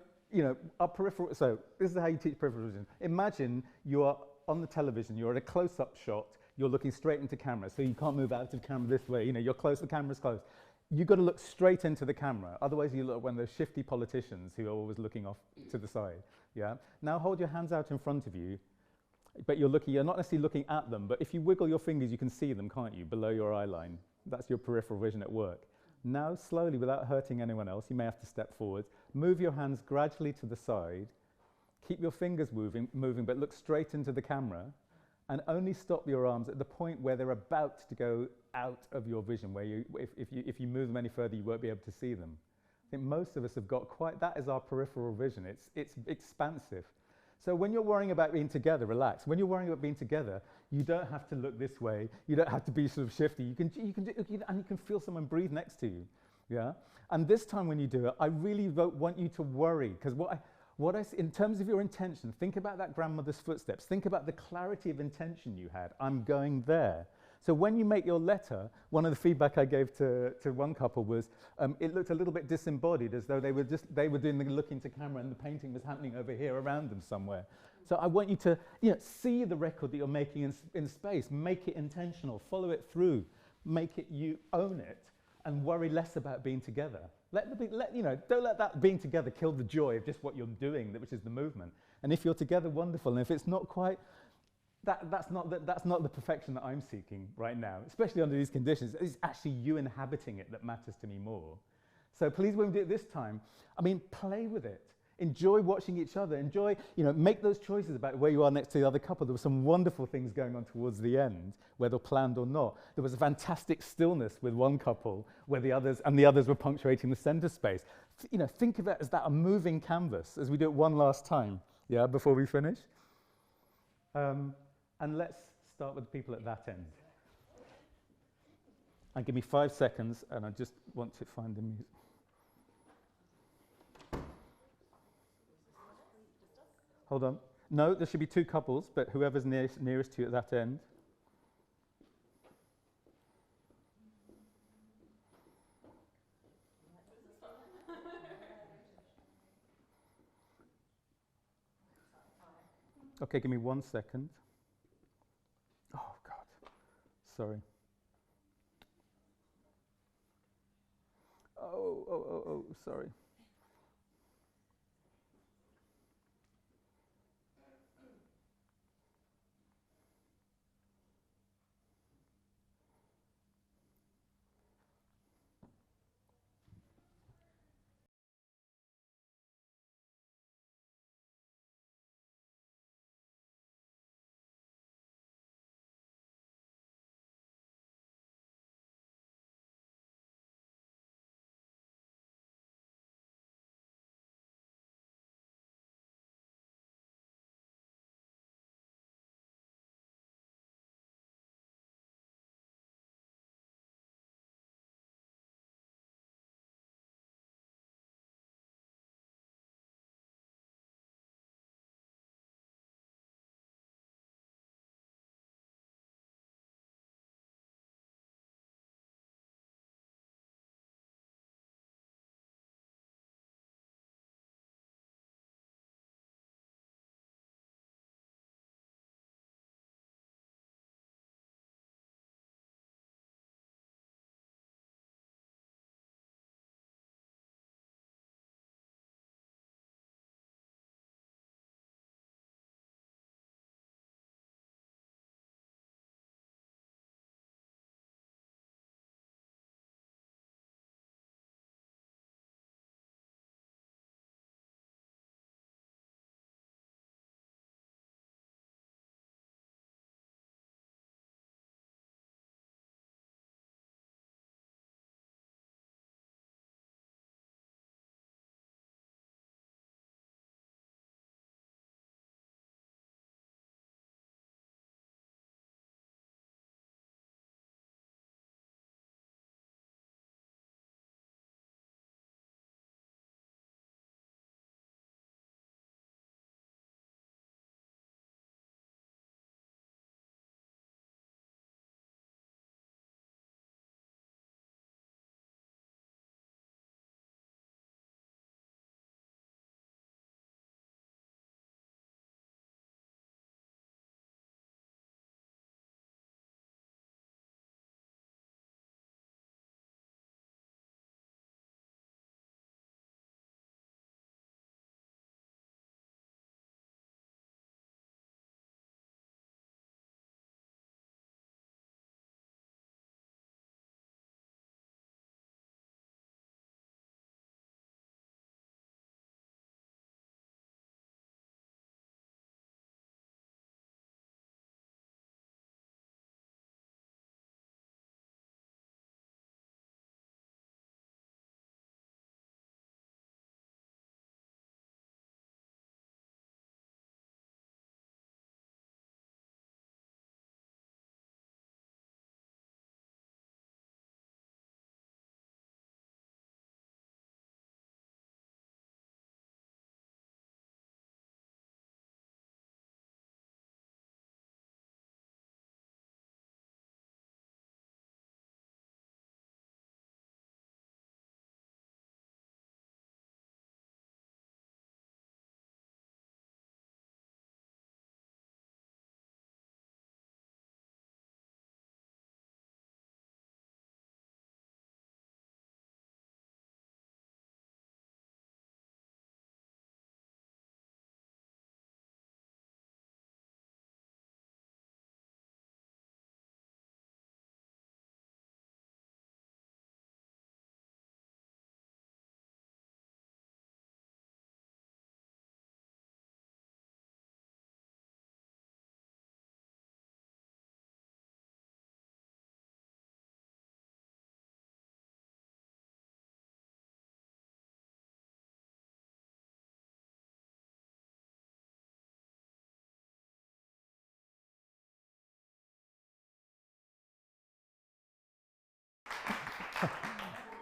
our peripheral. So this is how you teach peripheral vision. Imagine you are on the television. You're at a close-up shot. You're looking straight into camera, so you can't move out of camera this way. You're close, the camera's close. You've got to look straight into the camera. Otherwise, you look like one of those shifty politicians who are always looking off to the side. Yeah. Now hold your hands out in front of you, but you're not necessarily looking at them, but if you wiggle your fingers, you can see them, can't you, below your eye line? That's your peripheral vision at work. Now, slowly, without hurting anyone else, you may have to step forward. Move your hands gradually to the side. Keep your fingers moving, but look straight into the camera. And only stop your arms at the point where they're about to go out of your vision, where if you move them any further, you won't be able to see them. I think most of us have got that is our peripheral vision. It's expansive. So when you're worrying about being together, relax. When you're worrying about being together, you don't have to look this way. You don't have to be sort of shifty. You can feel someone breathe next to you. Yeah. And this time when you do it, I really don't want you to worry, because In terms of your intention, think about that grandmother's footsteps. Think about the clarity of intention you had. I'm going there. So when you make your letter, one of the feedback I gave to one couple was it looked a little bit disembodied, as though they were doing the look into camera and the painting was happening over here around them somewhere. So I want you to see the record that you're making in space, make it intentional, follow it through, make it, you own it, and worry less about being together. Don't let that being together kill the joy of just what you're doing, which is the movement. And if you're together, wonderful. And if it's not quite, that's not the perfection that I'm seeking right now, especially under these conditions. It's actually you inhabiting it that matters to me more. So please, when we do it this time, play with it. Enjoy watching each other. Enjoy, make those choices about where you are next to the other couple. There were some wonderful things going on towards the end, whether planned or not. There was a fantastic stillness with one couple where the others were punctuating the center space. Think of it as a moving canvas as we do it one last time, before we finish. And let's start with the people at that end. And give me 5 seconds, and I just want to find the music. Hold on. No, there should be 2 couples, but whoever's nearest to you at that end. Okay, give me 1 second. Oh, God. Sorry. Oh, sorry.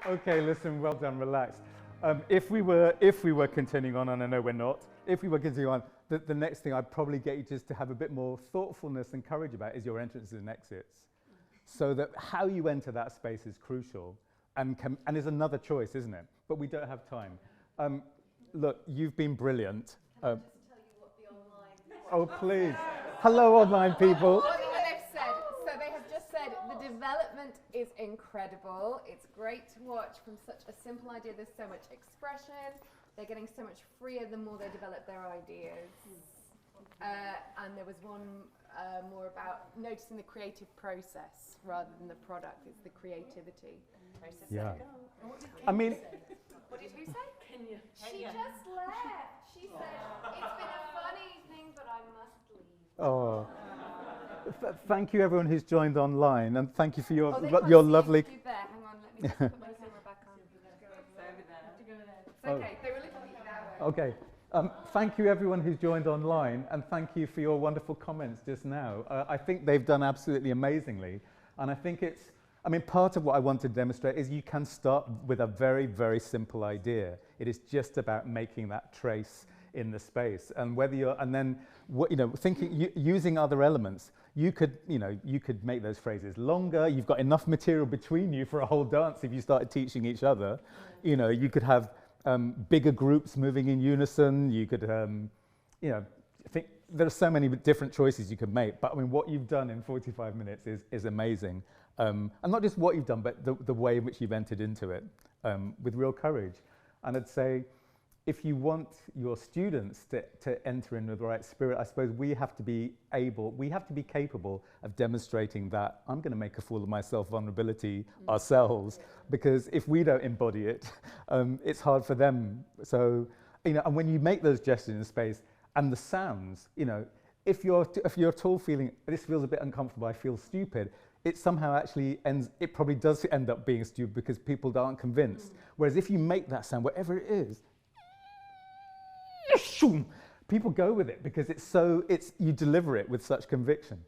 Okay, listen, well done, relax. If we were continuing on, and I know we're not, if we were continuing on, the next thing I'd probably get you just to have a bit more thoughtfulness and courage about is your entrances and exits. So that how you enter that space is crucial and is another choice, isn't it? But we don't have time. Look, you've been brilliant. Can I just tell you what the online... Oh, please. Hello, online people. What they've said. So they have just said the development is incredible. It's great to watch from such a simple idea. There's so much expression. They're getting so much freer the more they develop their ideas. And there was one more about noticing the creative process rather than the product. It's the creativity. Process. Yeah. I mean, What did who say? Kenya. She just left. She said, it's been a fun evening, but I must leave. oh. Thank you, everyone who's joined online, and thank you for your They can't your see lovely. you there. Hang on, let me just put my camera back on. It's okay. They were looking at you that way. Okay. Thank you, everyone who's joined online, and thank you for your wonderful comments just now. I think they've done absolutely amazingly, and I think part of what I want to demonstrate is you can start with a very, very simple idea. It is just about making that trace in the space, and whether you're, and then using other elements. You could make those phrases longer. You've got enough material between you for a whole dance if you started teaching each other. You could have bigger groups moving in unison. You could, I think there are so many different choices you could make. But I mean, what you've done in 45 minutes is amazing. And not just what you've done, but the way in which you've entered into it with real courage. And I'd say, if you want your students to enter in with the right spirit, I suppose we have to be capable of demonstrating that I'm going to make a fool of myself vulnerability ourselves, because if we don't embody it, it's hard for them. So, and when you make those gestures in space and the sounds, if you're at all feeling, this feels a bit uncomfortable, I feel stupid, it somehow actually it probably does end up being stupid because people aren't convinced. Whereas if you make that sound, whatever it is, people go with it because you deliver it with such conviction.